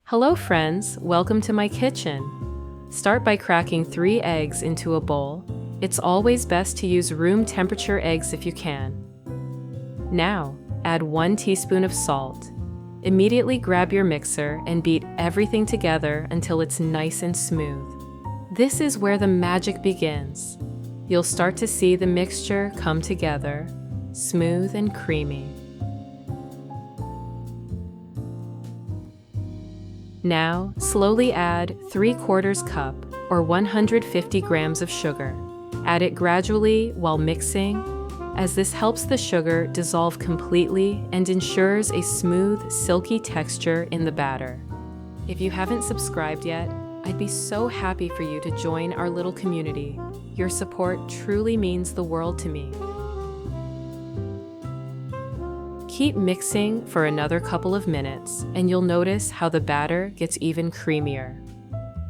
Hello friends, welcome to my kitchen. Start by cracking 3 eggs into a bowl. It's always best to use room temperature eggs if you can. Now, add 1 teaspoon of salt. Immediately grab your mixer and beat everything together until it's nice and smooth. This is where the magic begins. You'll start to see the mixture come together, smooth and creamy. Now, slowly add 3/4 cup or 150 grams of sugar. Add it gradually while mixing, as this helps the sugar dissolve completely and ensures a smooth, silky texture in the batter. If you haven't subscribed yet, I'd be so happy for you to join our little community. Your support truly means the world to me. Keep mixing for another couple of minutes, and you'll notice how the batter gets even creamier.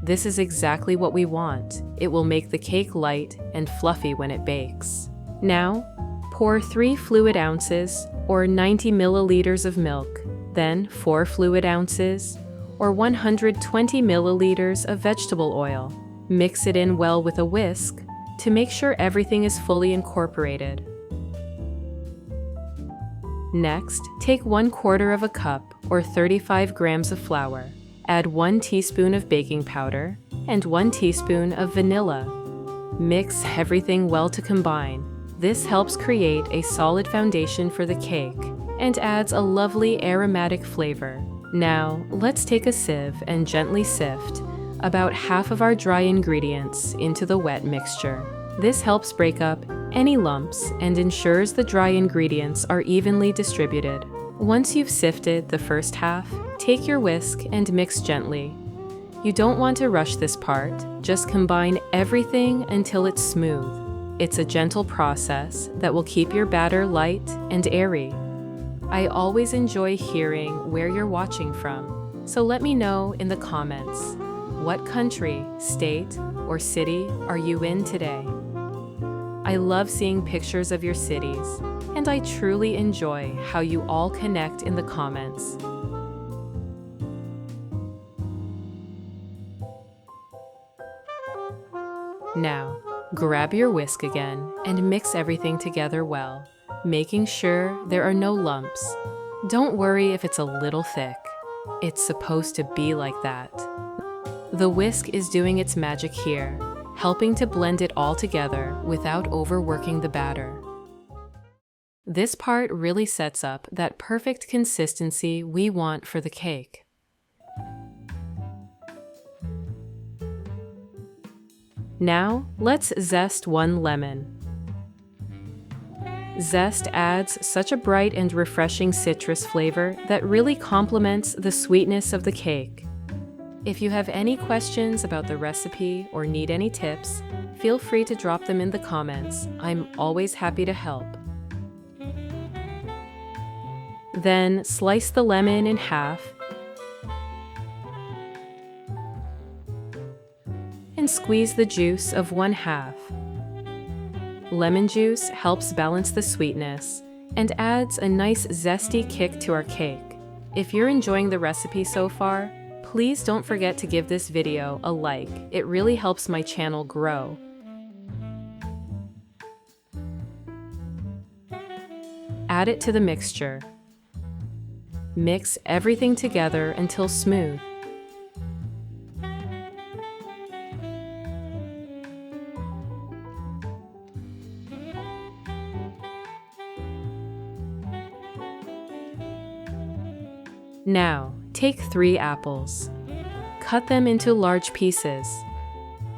This is exactly what we want. It will make the cake light and fluffy when it bakes. Now, pour 3 fluid ounces or 90 milliliters of milk, then 4 fluid ounces or 120 milliliters of vegetable oil. Mix it in well with a whisk to make sure everything is fully incorporated. Next, take 1/4 cup or 35 grams of flour. Add 1 teaspoon of baking powder and 1 teaspoon of vanilla. Mix everything well to combine. This helps create a solid foundation for the cake and adds a lovely aromatic flavor. Now, let's take a sieve and gently sift about half of our dry ingredients into the wet mixture. This helps break up any lumps and ensures the dry ingredients are evenly distributed. Once you've sifted the first half, take your whisk and mix gently. You don't want to rush this part, just combine everything until it's smooth. It's a gentle process that will keep your batter light and airy. I always enjoy hearing where you're watching from, so let me know in the comments. What country, state, or city are you in today? I love seeing pictures of your cities, and I truly enjoy how you all connect in the comments. Now, grab your whisk again and mix everything together well, making sure there are no lumps. Don't worry if it's a little thick. It's supposed to be like that. The whisk is doing its magic here, helping to blend it all together without overworking the batter. This part really sets up that perfect consistency we want for the cake. Now, let's zest 1 lemon. Zest adds such a bright and refreshing citrus flavor that really complements the sweetness of the cake. If you have any questions about the recipe or need any tips, feel free to drop them in the comments. I'm always happy to help. Then slice the lemon in half and squeeze the juice of 1/2. Lemon juice helps balance the sweetness and adds a nice zesty kick to our cake. If you're enjoying the recipe so far, please don't forget to give this video a like. It really helps my channel grow. Add it to the mixture. Mix everything together until smooth. Now, take 3 apples. Cut them into large pieces.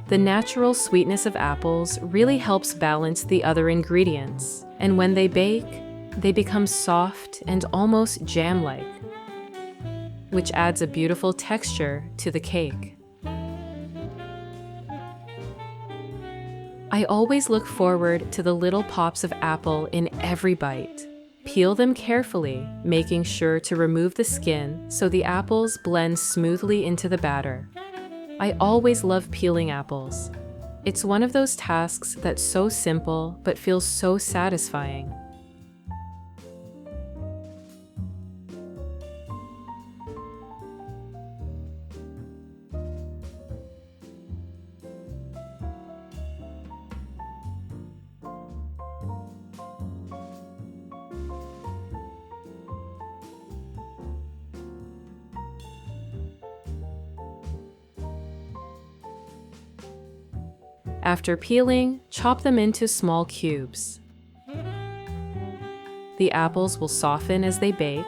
The natural sweetness of apples really helps balance the other ingredients, and when they bake, they become soft and almost jam-like, which adds a beautiful texture to the cake. I always look forward to the little pops of apple in every bite. Peel them carefully, making sure to remove the skin so the apples blend smoothly into the batter. I always love peeling apples. It's one of those tasks that's so simple but feels so satisfying. After peeling, chop them into small cubes. The apples will soften as they bake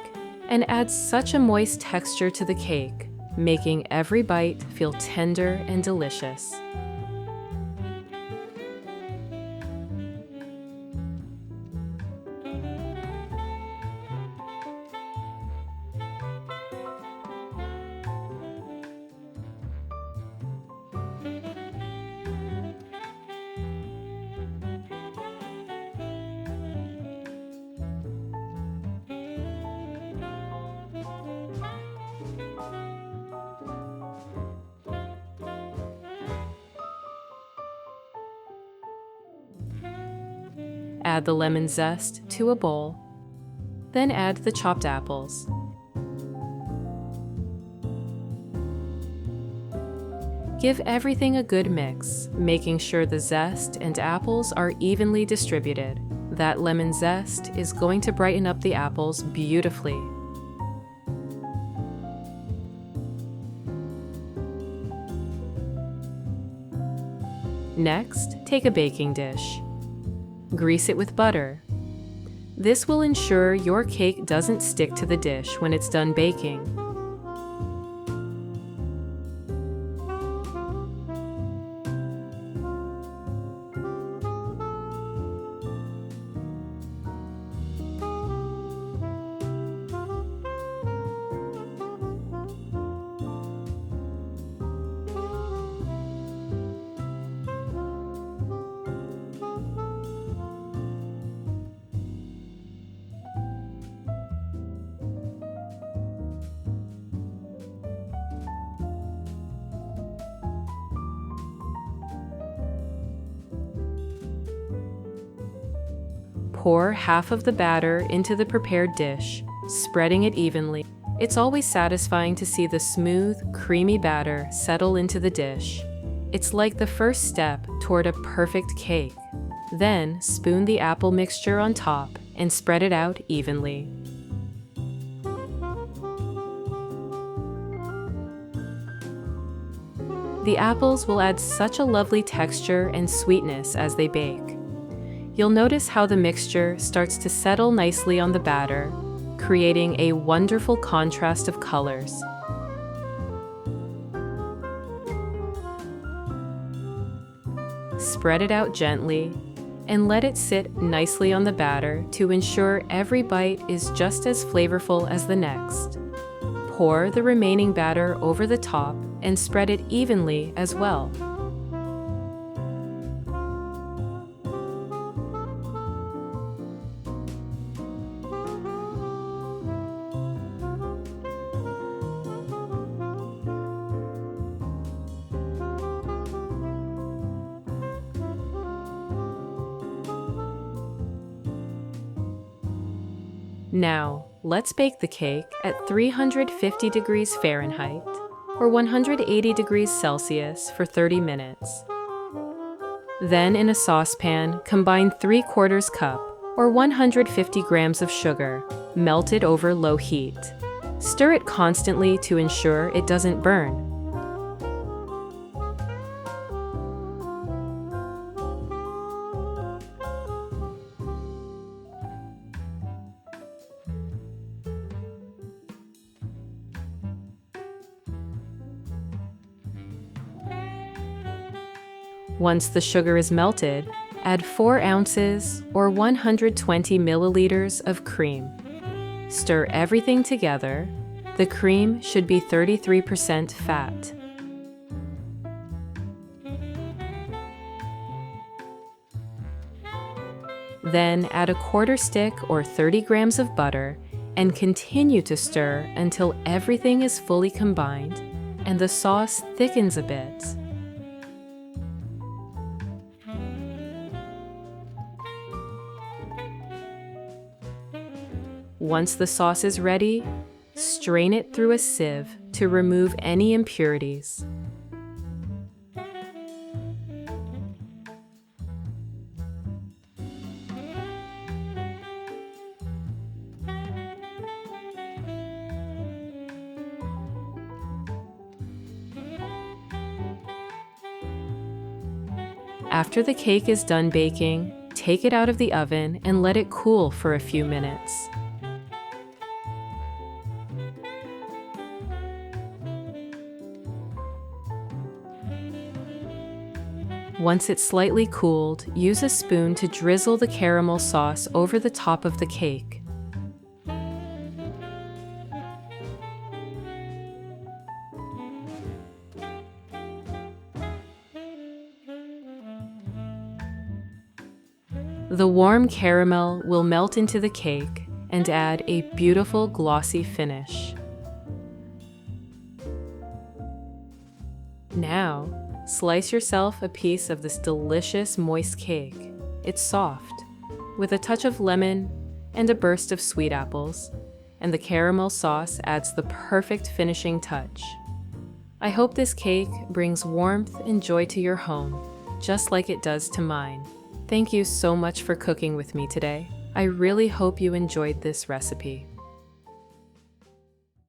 and add such a moist texture to the cake, making every bite feel tender and delicious. Add the lemon zest to a bowl, then add the chopped apples. Give everything a good mix, making sure the zest and apples are evenly distributed. That lemon zest is going to brighten up the apples beautifully. Next, take a baking dish. Grease it with butter. This will ensure your cake doesn't stick to the dish when it's done baking. Pour half of the batter into the prepared dish, spreading it evenly. It's always satisfying to see the smooth, creamy batter settle into the dish. It's like the first step toward a perfect cake. Then, spoon the apple mixture on top and spread it out evenly. The apples will add such a lovely texture and sweetness as they bake. You'll notice how the mixture starts to settle nicely on the batter, creating a wonderful contrast of colors. Spread it out gently and let it sit nicely on the batter to ensure every bite is just as flavorful as the next. Pour the remaining batter over the top and spread it evenly as well. Now, let's bake the cake at 350 degrees Fahrenheit or 180 degrees Celsius for 30 minutes. Then in a saucepan, combine 3/4 cup or 150 grams of sugar, melted over low heat. Stir it constantly to ensure it doesn't burn. Once the sugar is melted, add 4 ounces or 120 milliliters of cream. Stir everything together. The cream should be 33% fat. Then add a 1/4 stick or 30 grams of butter and continue to stir until everything is fully combined and the sauce thickens a bit. Once the sauce is ready, strain it through a sieve to remove any impurities. After the cake is done baking, take it out of the oven and let it cool for a few minutes. Once it's slightly cooled, use a spoon to drizzle the caramel sauce over the top of the cake. The warm caramel will melt into the cake and add a beautiful glossy finish. Now, slice yourself a piece of this delicious moist cake. It's soft, with a touch of lemon and a burst of sweet apples, and the caramel sauce adds the perfect finishing touch. I hope this cake brings warmth and joy to your home, just like it does to mine. Thank you so much for cooking with me today. I really hope you enjoyed this recipe.